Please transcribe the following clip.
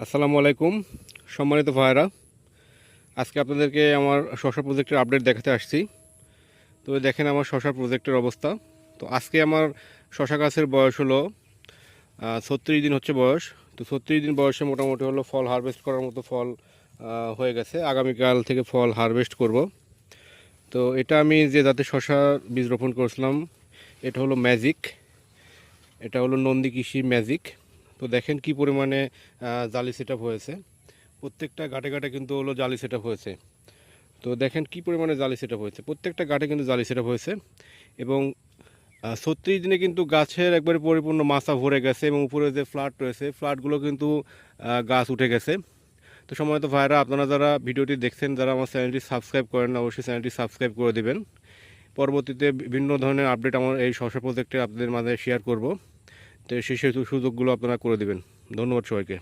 আসসালামু আলাইকুম সম্মানিত ভাইরা। আজকে আপনাদেরকে আমার শশা প্রজেক্টের আপডেট দেখাতে আসছি। তো দেখেন আমার শশা প্রজেক্টের অবস্থা। তো আজকে আমার শশা গাছের বয়স হলো 36 দিন হচ্ছে বয়স। তো 36 দিন বয়সে মোটামুটি হলো ফল হারভেস্ট করার মতো ফল হয়ে গেছে। আগামীকাল থেকে ফল হারভেস্ট করব। তো এটা আমি যে জাতের শশা বীজ রোপণ করেছিলাম এটা হলো ম্যাজিক, এটা হলো নন্দী কৃষি ম্যাজিক। তো দেখেন কি পরিমাণে জালি সেট আপ হয়েছে, প্রত্যেকটা গাঁটে গাঁটে কিন্তু হলো জালি সেট আপ হয়েছে। তো দেখেন কি পরিমাণে জালি সেট আপ হয়েছে, প্রত্যেকটা গাঁটে কিন্তু জালি সেট আপ হয়েছে। এবং 36 দিনে কিন্তু গাছের একবারে পরিপূর্ণ মাচা ভরে গেছে এবং উপরে যে ফ্ল্যাট রয়েছে ফ্ল্যাটগুলো কিন্তু গাছ উঠে গেছে। তো সময়ত ভাইরা, আপনারা যারা ভিডিওটি দেখছেন, যারা আমার চ্যানেলটি সাবস্ক্রাইব করেন না, অবশ্যই চ্যানেলটি সাবস্ক্রাইব করে দেবেন। পরবর্তীতে বিভিন্ন ধরনের আপডেট আমার এই শশা প্রজেক্টে আপনাদের মাঝে শেয়ার করব। তো সেই সুযোগগুলো আপনারা করে দেবেন। ধন্যবাদ সবাইকে।